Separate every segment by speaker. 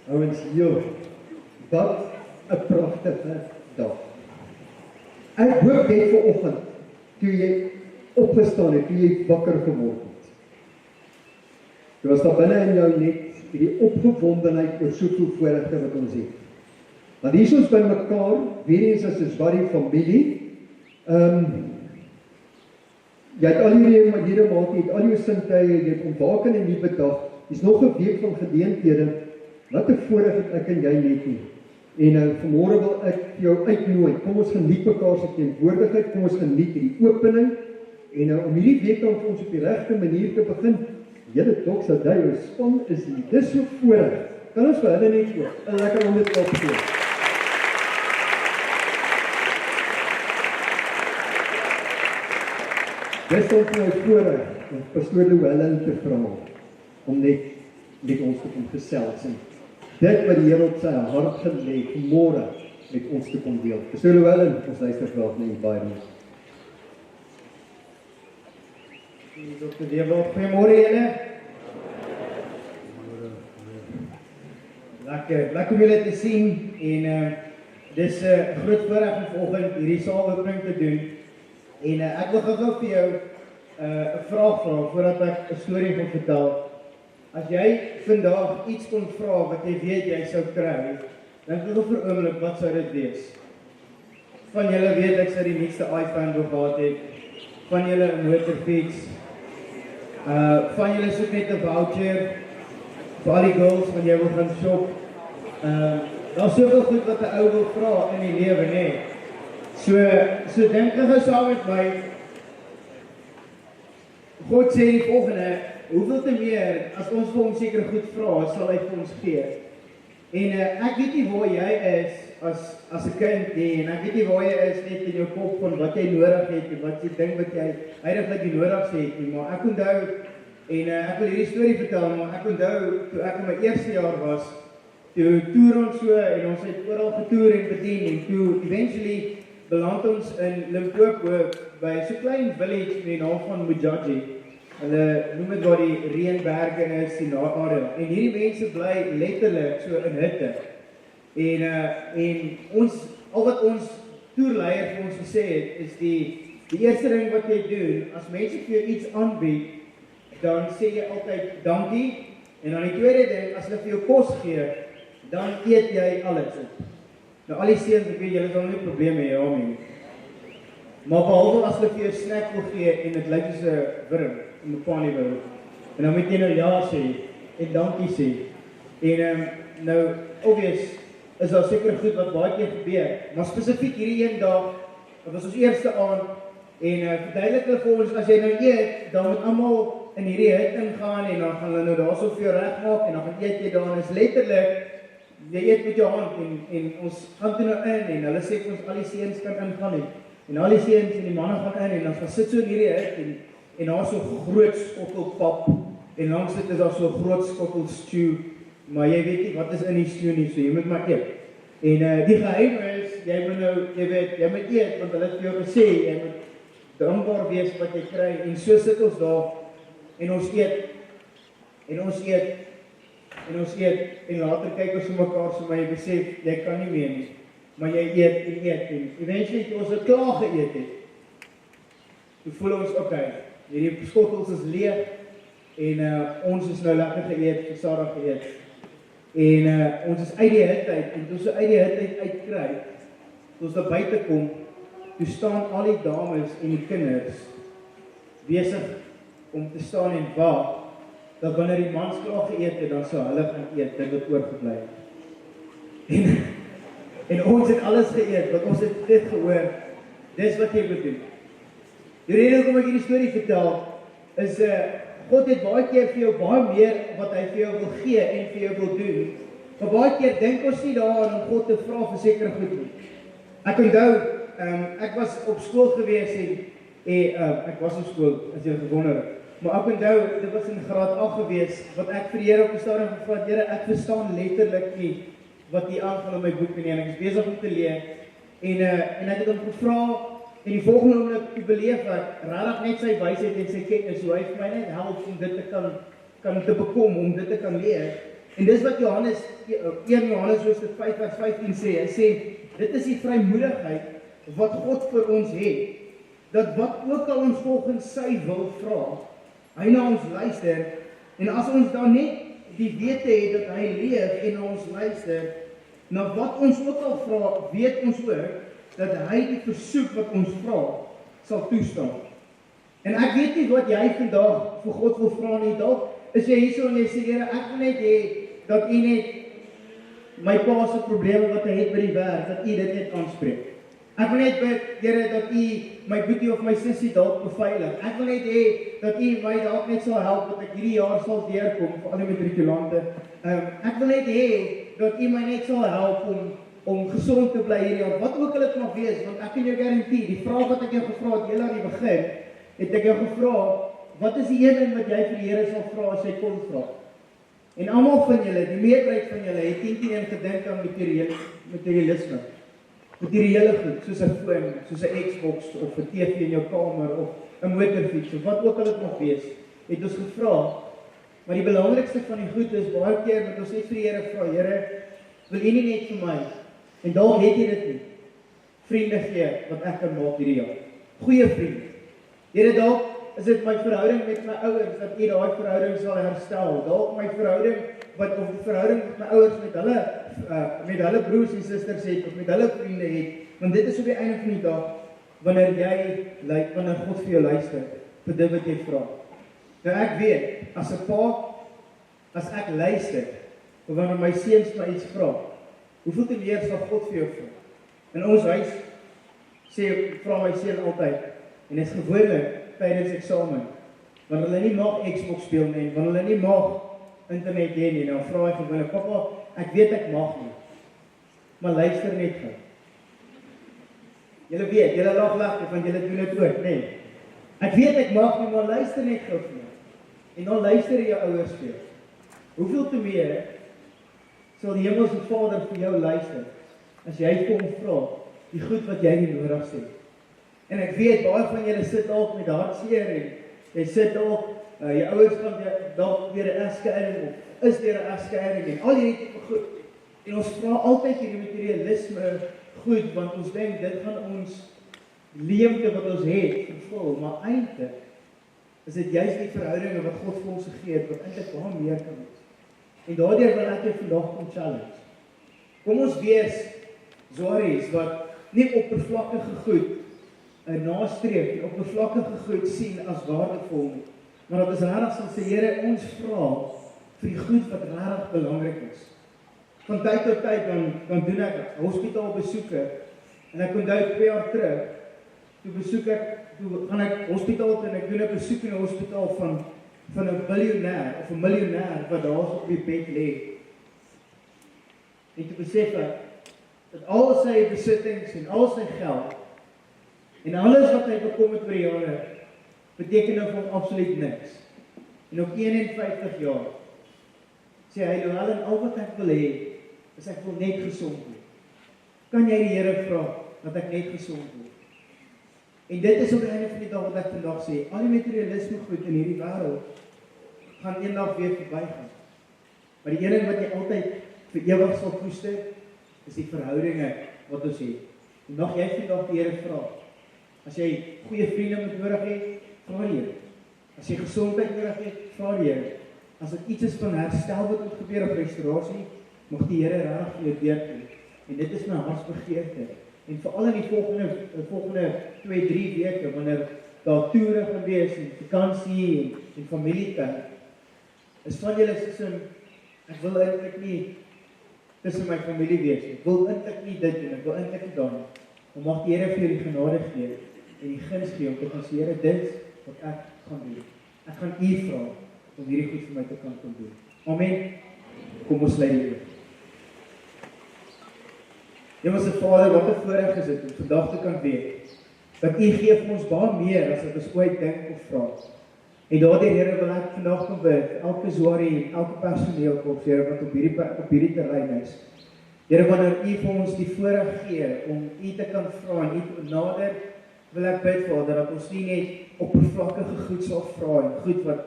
Speaker 1: Ouens, joh, wat 'n pragtige dag. Ek hoop net vanoggend, toe jy opgestaan het, toe jy wakker geword het. Toe was daar binne in jou net die opgewondenheid oor soveel voorregte wat ons het. Want hier is ons by mekaar, weer eens as 'n zwaar familie. Jy het al hierdie maat, jy het al jou sintuie, jy het ontwaak in 'n nuwe dag. Dis nog 'n week van geleenthede. Wat 'n voorreg het ek en jy net nie. En vanmôre wil ek jou uitnooi. Kom ons geniet mekaar se teenwoordigheid, kom ons geniet hierdie opening. En om hierdie week dan vir ons op die regte manier te begin. Julle Doxadei, ons span is hier. Dis so voorreg. Kan ons vir hulle net ook 'n lekker hande klap gee. Dis ons nou voorreg om Pastoor Llewellyn te vra om net met ons te kom gesels en dit wat die Here op sy hart gelê môre met ons te kom deel. Pastoor Llewellyn, ons luister graag na u baie mense.
Speaker 2: Dr. Dewald, goeiemôre julle. Lekker om julle te sien en dis 'n groot voorreg om vanoggend hierdie saaloopening te doen. En ek wil gou vir jou 'n vraag vra voordat ek 'n storie gaan vertel. As jy vandag iets kon vra wat jy weet jy sou kry, dink ek vir 'n oomblik wat sou dit wees? Van julle weet ek sou die nuutste iPhone wil gehad het. Van julle 'n motorfiets. Van julle soek net 'n voucher vir al die girls wat jy wil gaan shop. Daar's soveel goed wat 'n ou wil vra in die lewe, nê? So dink ek saam met my. God sê die volgende: hoeveel te meer as ons vir hom seker goed vra, sal hy vir ons gee. En ek weet nie waar jy is as 'n kind nie, en ek weet nie waar jy is net in jou kop van wat jy nodig het en wat jy dink wat jy eintlik die nodigste het nie, maar ek onthou en ek wil hierdie storie vertel, maar ek onthou toe ek in my eerste jaar was, toe toer ons so en ons het oral getoer en bedien en toe eventually beland ons in Limpopo by so 'n klein village met die naam van Mujaji. Hulle noem dit waar die Reënberge is in daardie area. En hierdie mense bly letterlik so in hutte. En ons al wat ons toerleier vir ons gesê het is die eerste ding wat jy doen as mense vir jou iets aanbied, dan sê jy altyd dankie. En dan die tweede ding, as hulle vir jou kos gee, dan eet jy alles op. Nou al die seuns, ek weet julle sal nie probleme hê daarmee. Maar behalwe as hulle vir jou snack wil gee en dit lyk soos 'n wurm, 'n paanie wurm. En dan moet jy nou ja sê en dankie sê. En nou obvious is daar seker goed wat baie keer gebeur, maar spesifiek hierdie een dag, dit was ons eerste aand en verduidelik hulle vir ons as jy nou eet, dan moet almal in hierdie hut ingaan en dan gaan hulle nou daarso vir jou regmaak en dan gaan eet jy daar en is letterlik jy eet met jou hand en ons gaan toe nou in en hulle sê vir ons al die seuns kan ingaan en al die seuns en die manne gaan in en dan gaan sit so in hierdie hut en daar so 'n groot skottel pap en langs dit is daar so 'n groot skottel stew, maar jy weet nie wat is in die stew nie, so jy moet maar eet. En die geheim is jy moet nou jy moet eet want hulle het vir jou gesê jy moet dankbaar wees wat jy kry en so sit ons daar en ons eet en later kyk ons vir mekaar so maar jy besef jy kan nie meer nie, maar jy eet en eventually toe ons het klaar geëet het, toe voel ons okay, hierdie skottels is leeg en ons is nou lekker geëet, versadig geëet en ons is uit die hut uit en toe ons uit die hut uitkry, toe ons daar buite kom, toe staan al die dames en die kinders besig om te staan en wag dat wanneer die mans klaar geëet het, dan sou hulle gaan eet, dit wat oorgebly het. En ons het alles geëet, want ons het dit gehoor, dis wat jy moet doen. Die rede hoekom ek hierdie storie vertel, is God het baie keer vir jou baie meer wat hy vir jou wil gee en vir jou wil doen. Maar baie keer dink ons nie daaraan om God te vra vir sekere goed nie. Ek onthou, ek was op skool gewees en ek was op skool, as jy gewonder het. Maar ek onthou, dit was in graad 8 gewees, wat ek vir die Here op die stadium gevra het, Here, ek verstaan letterlik nie wat hier aangaan in my boek nie, en ek is besig om te leer. En ek het hom gevra, en die volgende oomblik toe beleef ek regtig net sy wysheid en sy kennis, hoe hy vir my net help om dit te kan te bekom, om dit te kan leer. En dis wat Johannes 1 Johannes hoofstuk 5 vers 15 sê. Hy sê dit is die vrymoedigheid wat God vir ons het, dat wat ook al ons volgens sy wil vra, hy na ons luister, en as ons dan net die wete het dat hy leef en na ons luister, na wat ons ook al vra, weet ons ook, dat hy die versoek wat ons vra, sal toestaan. En ek weet nie wat jy vandag vir God wil vra nie, dalk is jy hierso en jy sê, Here, ek wil net hê, dat u net my pa se probleme wat hy het by die werk, dat u dit net aanspreek. Ek wil net bid, Here, dat u my boetie of my sussie dalk beveilig. Ek wil net hê, dat u my dalk net sal help, dat ek hierdie jaar sal deurkom, vir al die matrikulante. Ek wil net hê, dat u my net sal help om gesond te bly hierdie jaar, wat ook al dit mag wees, want ek kan jou garantie, die vraag wat ek jou gevra het, heel aan die begin, het ek jou gevra, wat is die een ding wat jy vir die Here sal vra, as jy kon vra? En almal van julle, die meerderheid van julle, het 10 gedink aan materialisme. Materiële goed, soos 'n foon, soos 'n Xbox, of 'n TV in jou kamer, of 'n motorfiets, of wat ook al dit mag wees, het ons gevra. Maar die belangrikste van die goed is, baie keer wat ons net vir die Here vra, Here, wil u nie net vir my, en dalk het jy dit nie, vriende gee, wat ek kan maak hierdie jaar. Goeie vriende. Here, dalk is dit my verhouding met my ouers, dat u daai verhouding sal herstel. Dalk my verhouding, of die verhouding met my ouers, met hulle broers en susters het, of met hulle vriende het, want dit is op die einde van die dag, wanneer God vir jou luister, vir dit wat jy vra. Nou ek weet, as 'n pa, as ek luister, of wanneer my seuns my iets vra, hoeveel te meer sal God vir jou vra? In ons huis, vra my seun altyd, en dit is gewoonlik, tydens eksamen, wanneer hulle nie mag Xbox speel nie, wanneer hulle nie mag internet hê nie, dan vra hy gewoonlik, papa, ek weet ek mag nie, maar luister net gou. Julle weet, julle lag lekker, want julle doen dit ook, nee. Ek weet ek mag nie, maar luister net gou vir my. En dan luister jou ouers vir jou. Hoeveel te meer sal die Hemelse Vader vir jou luister, as jy kom vra, die goed wat jy nie nodig sê. En ek weet, baie van julle sit dalk met hartseer, en jy sit dalk, jou ouers gaan dalk weer 'n egskeiding, of is weer 'n egskeiding, en al hierdie tipe goed. En ons vra altyd hierdie materialisme goed, want ons dink, dit gaan ons leemte wat ons het, vervul, maar eintlik is dit juist die verhoudinge wat God vir ons gegee het, wat eintlik baie meer kan wees. En daardeur wil ek jou vandag kom challenge. Kom ons wees Zoaries, wat nie oppervlakkige goed nastreef, die oppervlakkige goed sien as waardevol nie, maar dat is regtig sal sê, Here, ons vra vir die goed wat regtig belangrik is. Van tyd tot tyd, dan doen ek hospitaalbesoeke, en ek onthou 2 jaar terug, toe gaan ek hospitaal toe, en ek doen 'n besoek in 'n hospitaal van 'n biljoenêr, of 'n miljoenêr, wat daar op die bed lê. En toe besef ek, dat al sy besittings, en al sy geld, en alles wat hy bekom het oor die jare, beteken nou vir hom absoluut niks. En op 51 jaar, sê hy, Joel, en al wat ek wil hê, is ek wil net gesond word. Kan jy die Here vra, dat ek net gesond word? En dit is op die einde van die dag wat ek vandag sê, al die materialisme goed in hierdie wêreld, gaan eendag weer verbygaan. Maar die een wat jy altyd vir ewig sal koester, is die verhoudinge wat ons het. En mag jy vandag die Here vra, as jy goeie vriende moet nodig het, vra die Here. As jy gesondheid nodig het, vra die Here. As dit iets is van herstel wat moet gebeur of restaurasie, mag die Here regtig vir jou deurkom. En dit is my hartsbegeerte. En veral in die volgende 2-3 weke, wanneer daar toere gaan wees, en vakansie, en familietyd, is van julle soos ek wil eintlik nie tussen my familie wees, ek wil eintlik nie dit doen, ek wil eintlik nie dan, maar mag die Here vir jou die genade gee, en die guns gee, om te gaan sê, Here, dit wat ek gaan doen. Ek gaan U vra, om hierdie goed vir my te kan doen. Amen. Kom ons sluit die oë. Hemelse Vader, wat 'n voorreg is dit om vandag te kan weet, dat U gee vir ons baie meer as wat ons ooit dink of vra. En daardie Here wil ek vandag kom bid, elke Zoarie, elke personeel op Here wat op hierdie terrein is. Here, wanneer U vir ons die voorreg gee om U te kan vra en U te nader, wil ek bid Vader dat ons nie net oppervlakkige goed sal vra en goed wat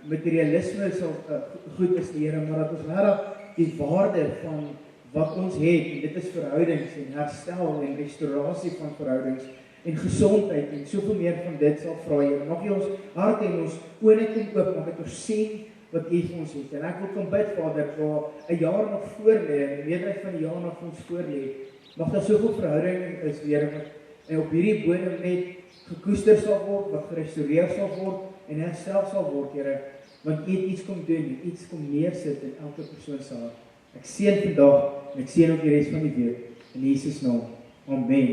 Speaker 2: materialisme sal goed is die Here, maar dat ons regtig die waarde van wat ons het, en dit is verhoudings en herstel en restaurasie van verhoudings en gesondheid en soveel meer van dit sal vra, Here. Mag U ons hart en ons oë net kom oop, mag dit ons sien wat U vir ons het. En ek wil kom bid, Vader, waar 'n jaar nog voor lê, en die meerderheid van die jaar nog vir ons voor lê. Mag daar soveel verhouding is, Here, en op hierdie bodem net gekoester sal word, wat gerestoreer sal word en herstel sal word, Here. Want U het iets kom doen, iets kom neersit in elke persoon se hart. Ek seën vandag en ek seën ook die res van die week. In Jesus naam. Amen.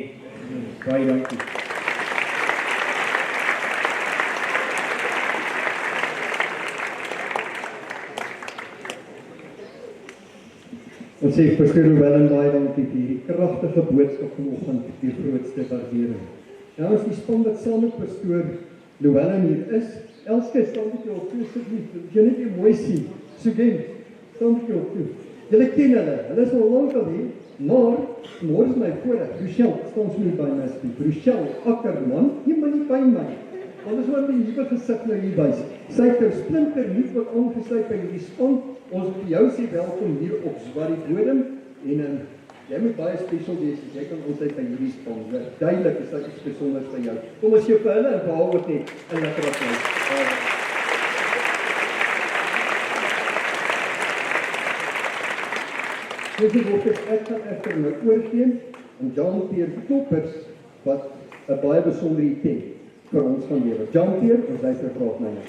Speaker 2: Baie dankie.
Speaker 1: Ons sê Pastor Llewellyn baie dankie vir hierdie kragtige boodskap vanoggend, die grootste waardering. Nou is die span wat saam met Pastor Llewellyn hier is. Elske, staan met jou op toe asseblief. Jy net nie mooi sien. Sugent, staan met jou op toe. Julle ken hulle is al lank al hier, maar môre is my voorreg. Rochelle, staan so nie by my asseblief. Rochelle Ackerman, jy moet nie by my. Want is wat my nuwe gesig nou hier wys. Sy het 'n splinter nuut wat aangesluit by hierdie span. Ons wil jou sê welkom hier op Zwarie Bodem en jy moet baie spesiaal wees as jy kan altyd by hierdie span. Duidelik is dit iets spesiaals vir jou. Kom ons gee vir hulle en behaal ook net 'n lekker applaus. Ek gaan echter my oorgee aan Jean-Pierre Toppers wat 'n baie besondere tent vir ons gaan lewer. Jean-Pierre, ons luister graag na jou.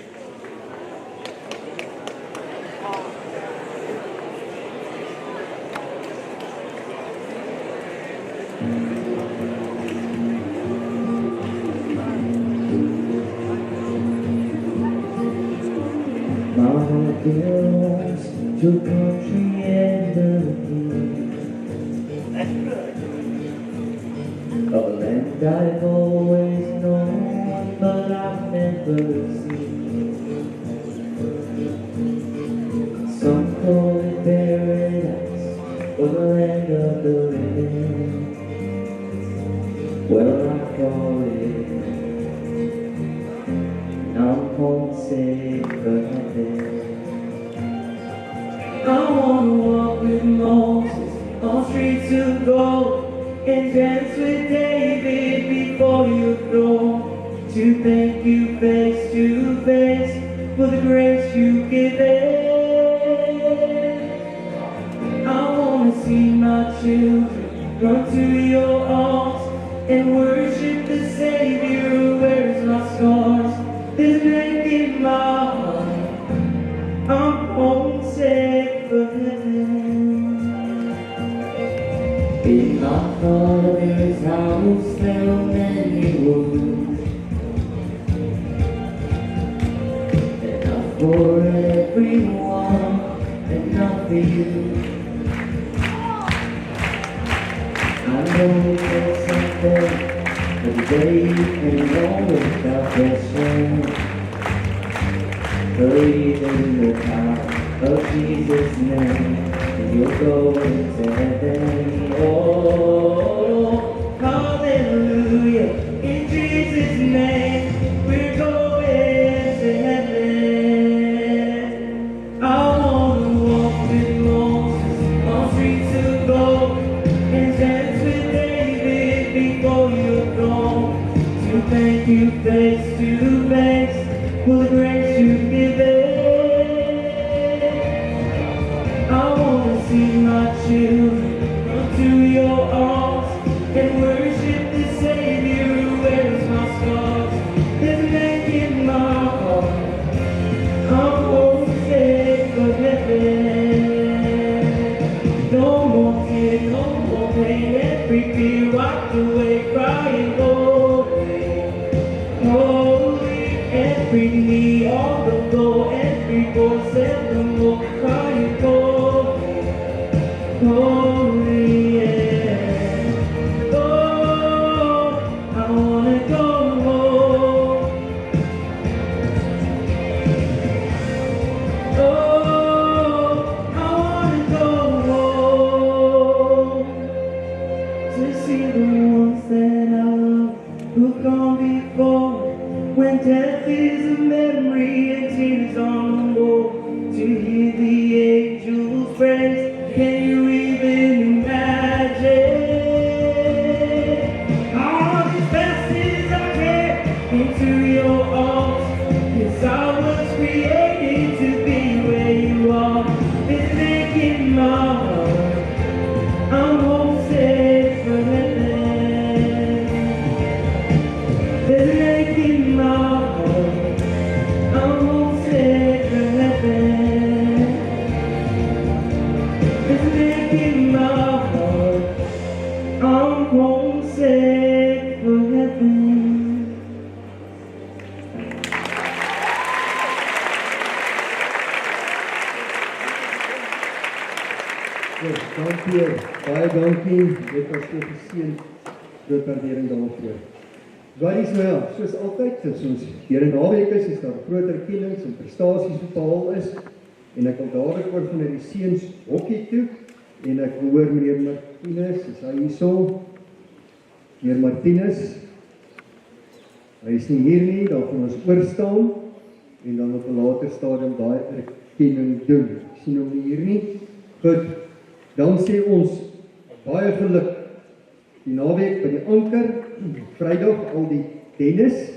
Speaker 3: belongs to country and melody. A land I've always known, but I've never seen. Some call it paradise, or the land of the living. Well, I call it, I'm homesick for heaven. I wanna walk with Moses on streets of gold and dance with David before your throne, to thank you face to face for the grace you've given. I wanna see my children run to your arms and worship the Savior who wears my scars. There's blank in my heart, I'm homesick for heaven. In my Father's house there are many rooms, enough for everyone, enough for you. I know there's something but today you can go without question. Believe in the power of Jesus' name, and you'll go into heaven. Oh, hallelujah, in Jesus' name, we're going to heaven. I wanna walk with Moses on streets of gold and dance with David before your throne, to thank you face to face for the grace you've given. I wanna see my children run to your arms and worship the Savior who wears my scars. There's an ache in my heart, I'm homesick for heaven. No more tears, no more pain, every fear wiped away, crying holy, holy. Every knee on the floor, every voice evermore, crying holy, holy, yeah. Oh, I wanna go home. Oh, I wanna go home, to see the ones that I love who've gone before. when death is a memory and tears on the wall, to hear the angels praise, can you even imagine? All as fast as I can into your arms, 'cause I was created to be where you are. It's making my heart, I'm homesick for heaven. It's making my heart, I'm homesick for heaven. It's making my heart, I'm homesick for heaven.
Speaker 1: Dankie, baie dankie, dit was so geseën, groot waardering daarvoor. Wat is nou, soos altyd, as ons deur 'n naweek is daar groot erkennings en prestasies wat behaal is, en ek wil dadelik oor van die seuns hokkie toe, en ek hoor meneer Martinus, is hy hierso? Meneer Martinus, hy is nie hier nie, dan gaan ons oorstaan, en dan op 'n later stadium daai erkenning doen. Ek sien hom nie hier nie. Goed. Dan sê ons baie geluk die naweek by die Anker, Vrydag al die tennis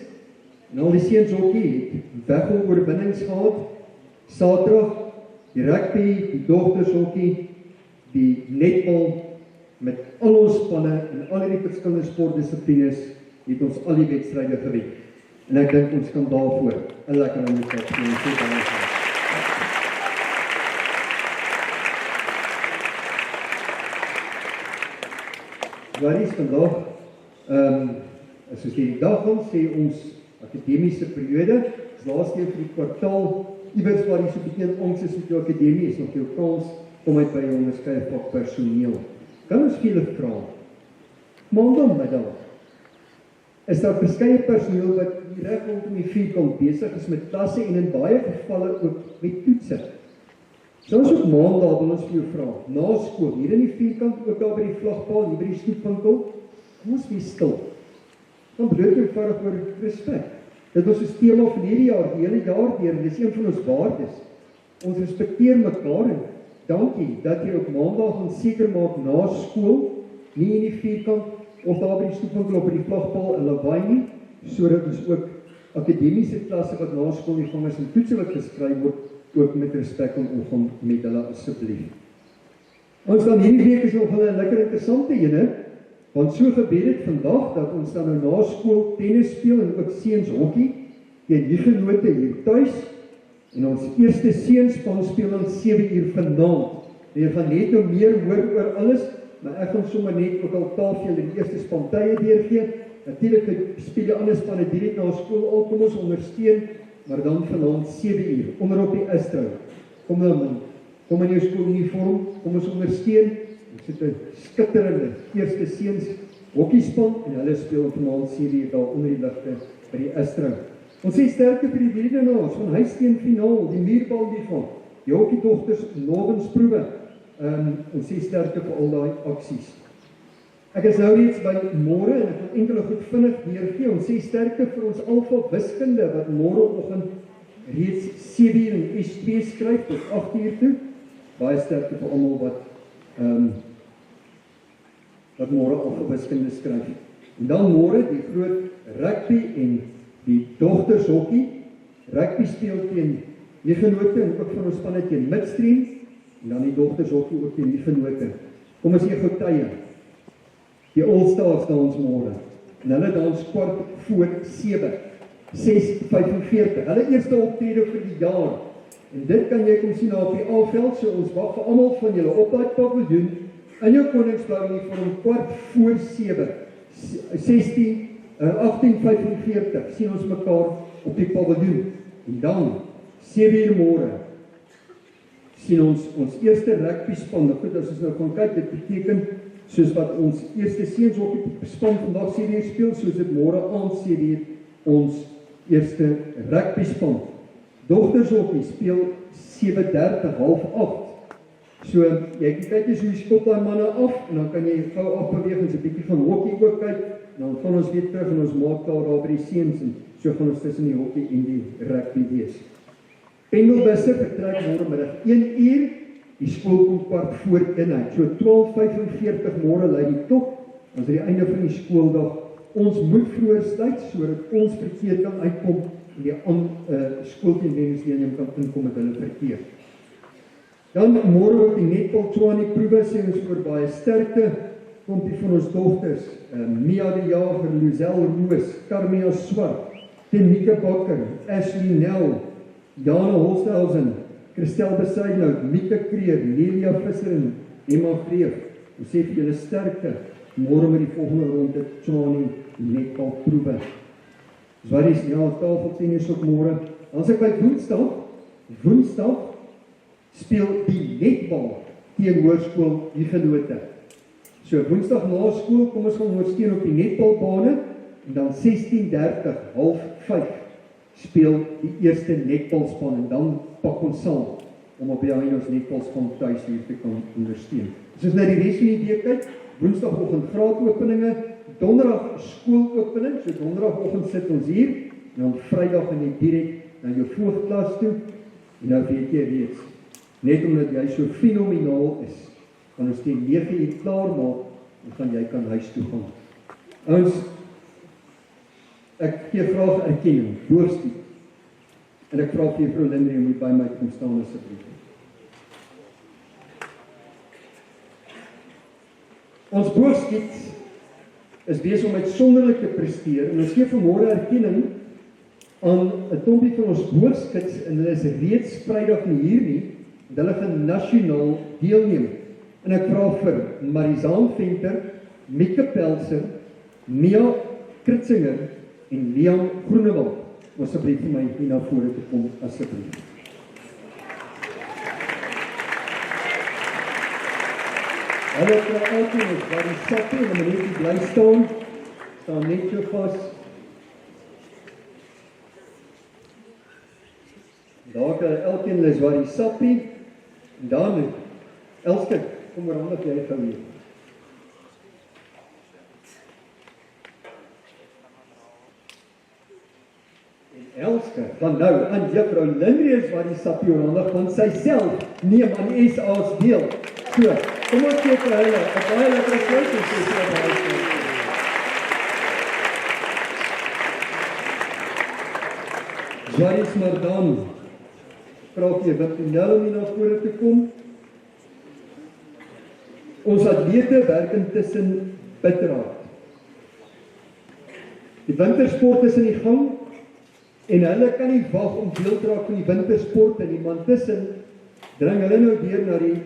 Speaker 1: en al die seuns hokkie het weghol oorwinnings gehad. Saterdag die rugby, die dogters hokkie, die netbal met al ons spanne en al die verskillende sportdissiplines het ons al die wedstryde gewen. En ek dink ons kan daarvoor 'n lekker hande klap gee. Wat is vandag, soos die dag ons sê ons akademiese periode, is laaste keer vir die kwartaal, iewers waar die so bietjie ons is met jou akademie, is nog jou kans, kom uit by jou onderskeie vak personeel. Kan ons vir julle vra, maandagmiddag, is daar verskeie personeel wat reg rondom die vierkant besig is met klasse en in baie gevalle ook met toetse. So ons op maandag wil ons vir jou vra, na skool, hier in die vierkant, ook daar by die vlagpaal, hier by die stoepwinkel, kom ons wees stil. Dan bloot eenvoudig oor respek. Dit was 'n tema van hierdie jaar, die hele jaar deur, en dis een van ons waardes. Ons respekteer mekaar en dankie dat jy op maandag gaan seker maak na skool, nie in die vierkant of daar by die stoepwinkel of by die vlagpaal 'n lawaai nie, sodat ons ook akademiese klasse wat na skool die vangers en toetse wat geskryf word, ook met respek omgaan met hulle asseblief. Ons dan hierdie week is nog 'n lekker interessante ene, want so gebeur dit vandag dat ons dan nou na skool tennis speel en ook seuns hokkie teen Huguenote hier tuis. En ons eerste seunspan speel dan 7:00 vanaand. Jy gaan net nou meer hoor oor alles, maar ek gaan sommer net ook al tafel die eerste span tye deurgee. Natuurlik speel die ander spanne direk na skool al, kom ons ondersteun, maar dan vanaand 7:00 onderop die Istro. Kom nou man, kom in jou skooluniform, kom ons ondersteun. Ons het 'n skitterende eerste seuns hokkiespan en hulle speel vanaand 7:00 daar onder die ligte by die Istro. Ons sê sterkte vir die wiedenaars van Huisteen finaal, die muurbal die van die hokkiedogters Nordensproewe. Ons sê sterkte vir al daai aksies. Ek is nou reeds by môre en ek wil enkele goed vinnig weergee. Ons sê sterkte vir ons alfa wiskunde wat môreoggend reeds 7:00 in S2 skryf tot 8:00 toe. Baie sterkte vir almal wat môre alfa wiskunde skryf. En dan môre die groot rugby en die dogters hokkie. Rugby speel teen Huguenote en ook van ons spanne teen Midstream en dan die dogters hokkie ook teen Huguenote. Kom ons gee gou tye. Die All-Stars dans môre. En hulle dans kwart voor 7, 6:45. Hulle eerste optrede vir die jaar. En dit kan jy kom sien op die A-veld, so ons wag vir almal van julle op daai paviljoen in jou koningsblou uniform kwart voor 7, 18:45 sien ons mekaar op die paviljoen. En dan 7:00 môre sien ons eerste rugby span. Nou goed, as ons nou gaan kyk, dit beteken soos wat ons eerste seuns hokkie span vandag 7:00 speel, soos dit môre aand 7:00 ons eerste rugby span. Dogters hokkie speel 7:30, 7:30. So jy kyk eens hoe jy skop daai manne af en dan kan jy gou afbeweeg en 'n bietjie van hokkie ook kyk. Dan gaan ons weer terug en ons maak daar by die seuns en So gaan ons tussen die hokkie en die rugby wees. Pendelbusse vertrek môre middag 1 uur, die skool kom 1:15. So 12:45 môre lei die klok, as die einde van die skooldag. Ons moet vroeër sluit, sodat ons verkeer kan uitkom en die skooldienstleerlinge kan inkom met hulle verkeer. Dan môre ook die netbal Tshwane proewe, sê ons vir baie sterkte, komt die van ons dogters, Mia de Jager, Luzelle Roos, Carmia Swart, Temika Bakker, Ashley Nel, Jana Holsthausen, Christel Besuidnout, Mika Kreer, Lelia Visser en Emma Greef. Ons sê vir julle sterkte, môre met die volgende ronde Tshwane netbal proewe. Wat is tafeltennis ook môre. Dan sê ek by Woensdag speel die netbal teen Hoërskool Huguenote. So Woensdag na skool kom ons gaan ondersteun op die netbalbane en dan 16:30, 16:30 speel die eerste netbalspan en dan pak ons saam om op die einde ons netbalspan tuis hier te kan ondersteun. Soos nou die res van die week kyk, Woensdagoggend graadopeninge, Donderdag skoolopening, so Donderdagoggend sit ons hier en dan Vrydag gaan jy direk na jou voogklas toe en nou weet jy reeds, net omdat jy so fenomenaal is, gaan ons teen 9 uur klaar maak en gaan jy kan huis toe gaan. Ons, ek gee graag erkenning, boogskiet, en ek vra vir juffrou Lindrie om hier by my kom staan asseblief. Ons boogskiet is besig om uitsonderlik te presteer en ons gee vanmôre erkenning aan 'n klompie van ons boogskits en hulle is reeds Vrydag nie hier nie, en hulle gaan nasionaal deelneem. En ek vra vir Marizaan Venter, Mieke Pelser, Mia Kritsinger en Leon Groenewald, om asseblief vir my hier na vore te kom, asseblief. Hulle het elkeen is waar die sappie en die meneer die bly staan net so vas. Daar kan elkeen is waar die sappie, en dan Elske, kom maar handig jy gou hier. En Elske gaan nou aan juffrou Lindrie is waar die sappie handig, want sy self neem aan die SA's deel. So, kom ons kyk vir hulle, 'n baie lekker sluiting sê vir hulle. Jaris Mardan, vraag jy wat nou om hier na vore te kom? Ons atlete werk intussen bitterhard. Die wintersport is in die gang en hulle kan nie wag om deel te raak van die wintersport en die intussen dring hulle nou deur na die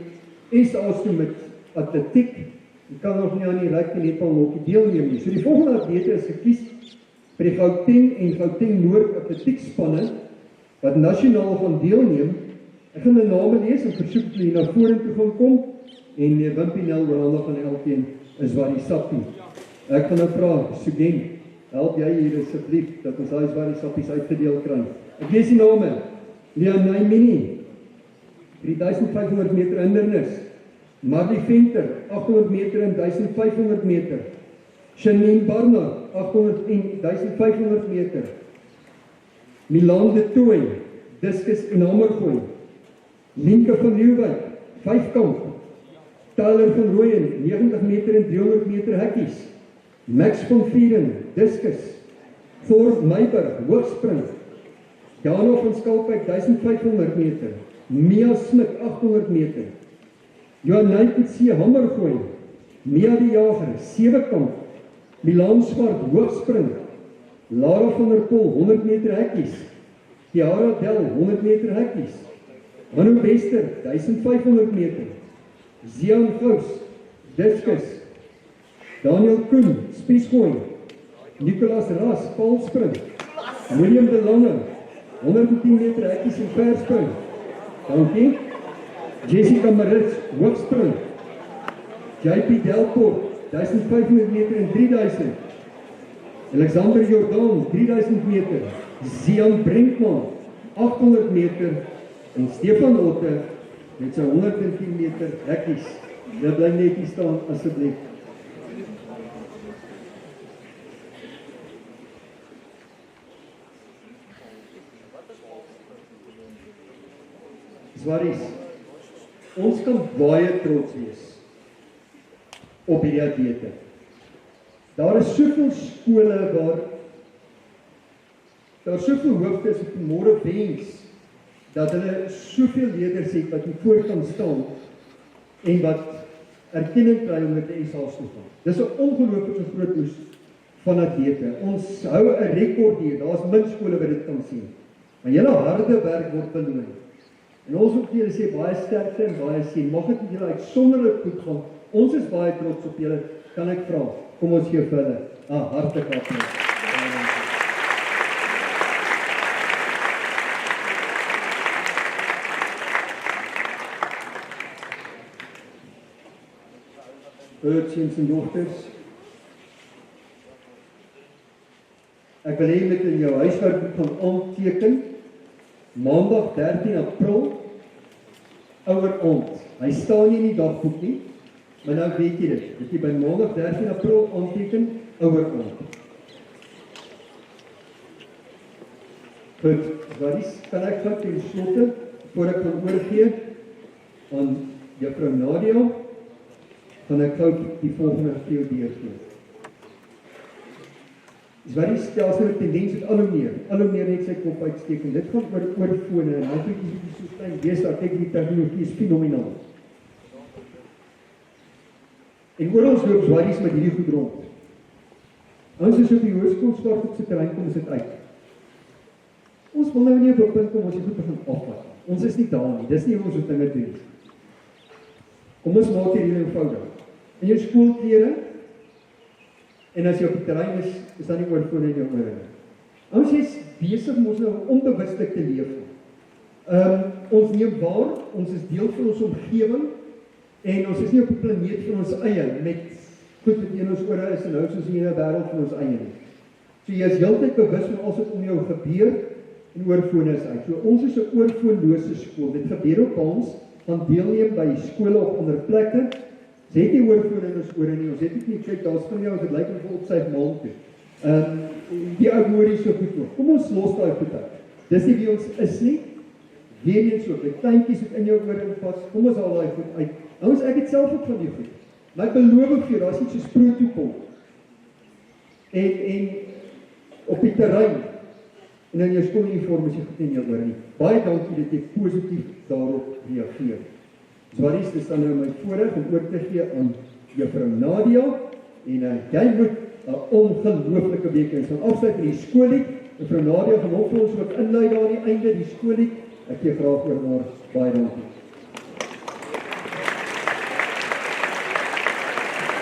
Speaker 1: SA's toe met atletiek. Jy kan nog nie aan die rugby netbal hokkie deelneem nie. So die volgende atlete is gekies vir die Gauteng en Gauteng Noord atletiekspanne wat nasionaal gaan deelneem. Ek gaan hulle name lees en versoek hulle hier na vorentoe gaan kom en Wimpie Nel Randa van elkeen is waar die sappie. Ek gaan nou vra, Sugeng, help jy hier asseblief dat ons daai waar die sappies uitgedeel kry. Ek lees die name. Leonay Mini 3500 meter hindernis. Marley Venter 800 meter en 1500 meter. Janine Barnard 800 en 1500 meter. Milan de Tooy diskus en hamergooi. Lienke van Nieuwwyk 5-kamp. Tyler van Rooyen 90 meter en 300 meter hekkies. Max van Vieren diskus. Thor Meiberg hoogspring. Jana van Skalkwyk 1500 meter. Mia Smit 800 meter. Johanay Kutsie hamergooi. Mia die Jager 7-kamp. Milan Swart hoogspring. Lara van der Pol 100 meter hekkies. Kiara Del 100 meter hekkies. Manu Bester 1500 meter. Zian Gous diskus. Daniel Koen spiesgooi. Nicolas Ras paalspring. William de Lange 110 meter hekkies en verspring. Dankie. Jessica Marits hoogspring. JP Delport 1500 meter en 3000. Alexander Jordan 3000 meter. Zian Brinkman 800 meter en Stefan Otte met sy 110 meter hekkies. Jy bly net hier staan asseblief. Zwaries, ons kan baie trots wees op hierdie atlete. Daar is soveel skole waar daar soveel hoofdes wat môre wens dat hulle soveel leerders het wat hier voor kan staan en wat erkenning kry om met die SA's te gaan. Dis 'n ongelooflike groot oes van atlete. Ons hou 'n rekord hier. Daar's min skole wat dit kan sien. Maar julle harde werk word beloon. En ons wil vir julle sê baie sterkte en baie seën. Mag dit met julle uitsonderlik goed gaan. Ons is baie trots op julle. Kan ek vra? Kom ons gee vir hulle 'n hartlike applaus. Seuns en dogters, ek wil hê met in jou huiswerk gaan aanteken, Maandag 13 April, ouer aand. Hy staan nie in die dagboek nie, maar nou weet jy dit. Dat jy by Maandag 13 April aanteken, ouer aand. Goed, Zwaries, kan ek gou ten slotte, voor ek kan oorgee aan juffrou Nadia, gaan ek gou die volgende vir jou deurgee. Zwaries stel sy 'n tendens met al hoe meer net sy kop uitsteek en dit gaan oor fone en hy het iets so klein wees dat ek die tegnologie is fenomenaal. En oor ons loop Zwaries met hierdie goed rond. Ons is op die hoërskool op sy terrein kom is dit uit. Ons wil nou nie op 'n punt kom ons het goed begin afvat. Ons is nie daar nie. Dis nie hoe ons dit dinge doen. Kom ons maak hier eenvoudig. In jou skoolklere en as jy op die terrein is dan nie oorfone in jou ore. Ons is besig om ons nou onbewuslik te leef. Ons neem waar, ons is deel van ons omgewing en ons is nie op 'n planeet van ons eie met goed wat in ons ore is en nou soos in 'n wêreld van ons eie nie. So jy is heeltyd bewus van alles wat om jou gebeur en oorfone is uit. So ons is 'n oorfoonlose skool. Dit gebeur op ons gaan deelneem by skole op ander plekke. Ons het nie oorfone in ons ore nie. Ons het nie kyk daar spring jy as dit lyk of op sy maal toe. Die ou hoor hier so goed voor. Kom ons los daai goed uit. Dis nie wie ons is nie. Weer eens so, die kleintjies wat in jou ore pas. Kom ons haal daai goed uit. Ouens, ek het self ook van die goed. Maar ek beloof vir jou, daar's iets soos protokol. En op die terrein en in jou skooluniform is jy goed in jou ore nie. Baie dankie dat jy positief daarop reageer. Zwaries, dis dan nou my voorreg om oor te gee aan juffrou Nadia en jy moet 'n ongelooflike week hê. Ons afsluit met die skoollied. Juffrou Nadia gaan ook vir ons wat inlei daar aan die einde die skoollied. Ek gee graag oor maar baie dankie.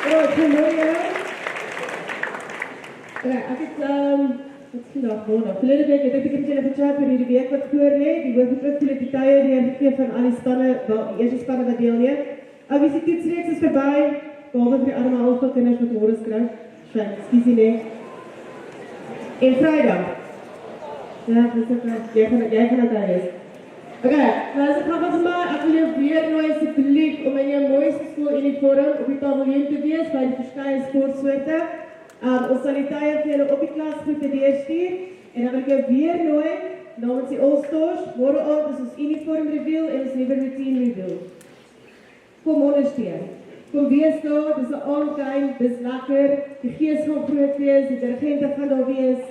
Speaker 4: Goeiemôre. Ek het wat is vandag maandag? Verlede week het ek met julle gechat oor hierdie week wat voor lê, die hoofdklip die tye deurgegee van al die spanne, die eerste spanne wat deelneem. Obviously die toetsreeks is verby, behalwe vir die arme hoërskoolkinders wat hoor skryf. Excuse me. En Vrydag. Ja, dis ook jy gaan daar is. Okay, nou as ek gaan vir my, ek wil jou weer nooi asseblief om in jou mooiste skooluniform op die paviljoen te wees by die verskeie sportsoorte. Ons sal die tye vir julle op die klasgroepe deurstuur en dan wil ek jou weer nooi namens die All-Stars. Môre aand is ons uniform reveal en ons nuwe routine reveal. Kom ondersteun. Kom wees daar, dis 'n aandtyd, dis lekker. Die gees gaan groot wees, die dirigente gaan daar wees.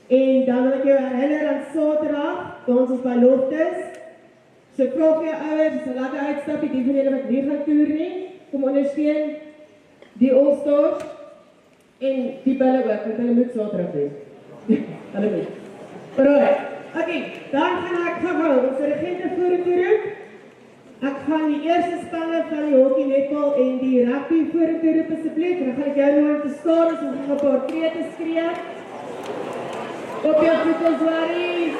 Speaker 4: En dan wil ek jou herinner aan Saterdag, dans ons by Loftus. So vra vir jou ouers, dis 'n lekker uitstapie, die van julle wat nie gaan toer nie, kom ondersteun die All-Stars en die bulle ook, want hulle moet Saterdag doen. Hulle moet. Alright, okay, dan gaan ek gou ons regente vorentoe roep. Ek gaan die eerste spanne van die hockey, netbal en die rugby vorentoe roep asseblief. Dan gaan ek jou nooi om te staan, ons gaan 'n paar tree te skree. Op jou voete, Zwaries.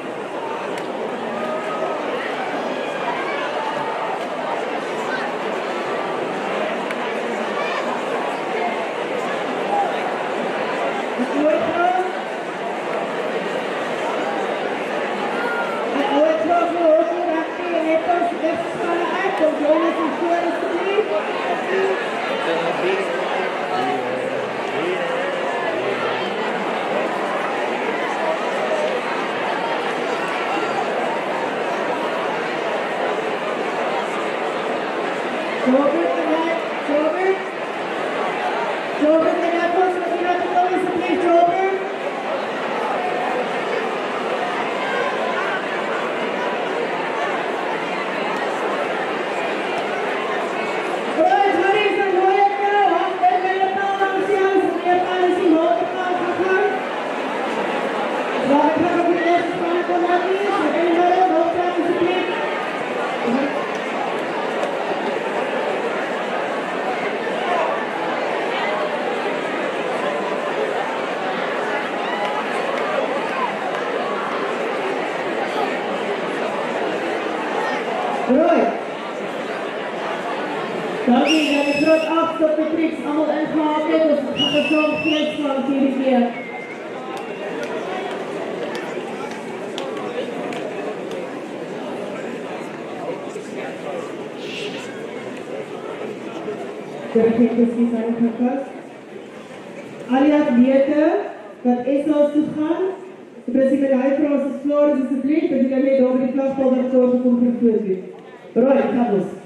Speaker 4: Robert, Robert. Robert, can I post what you have to tell us, please, Robert? Right, honey, so go ahead now. I'm going to tell them to see how to policy hold the house of her. Robert, have a good day. Spanish on that piece. If anybody else wants to participate. Roy. Dankie, dat is groot afstop met Trix. Allemaal ingehaald het. Ons gaan er zo geen slang hierdie keer. Perfect, precies aangepast. Al die atlete wat SA's toe gaan, die president hy vra as ons klaar is asseblief, dat jy net daar by die vlagpaal wat klaar gekom vir die foto. Roy, gaan ons.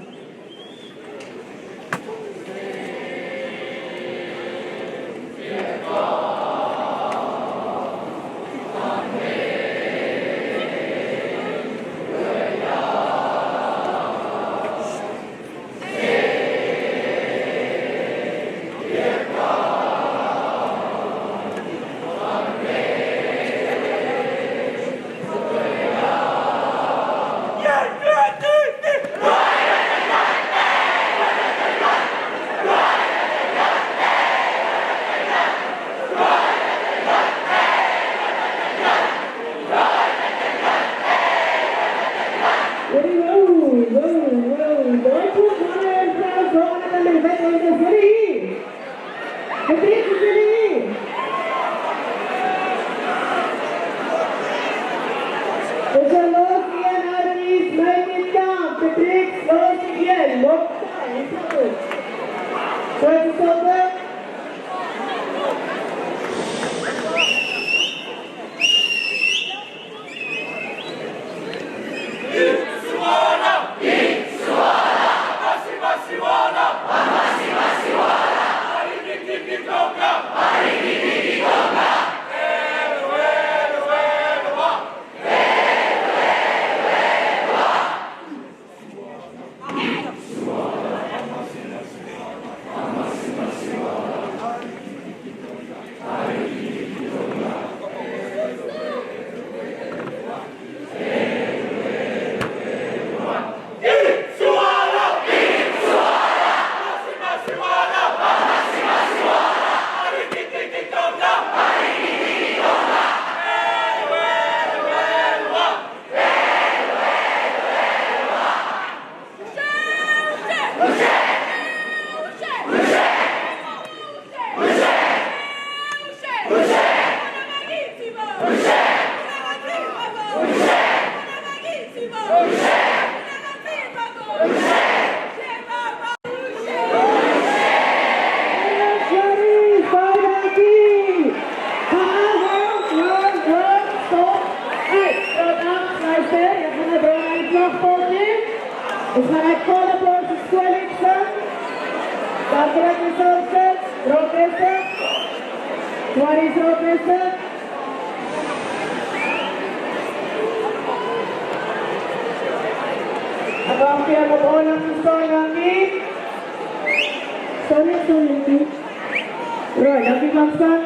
Speaker 4: Roy, dankie Maxa.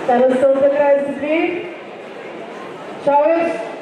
Speaker 4: Dat is zo de kruis te zien. Showers.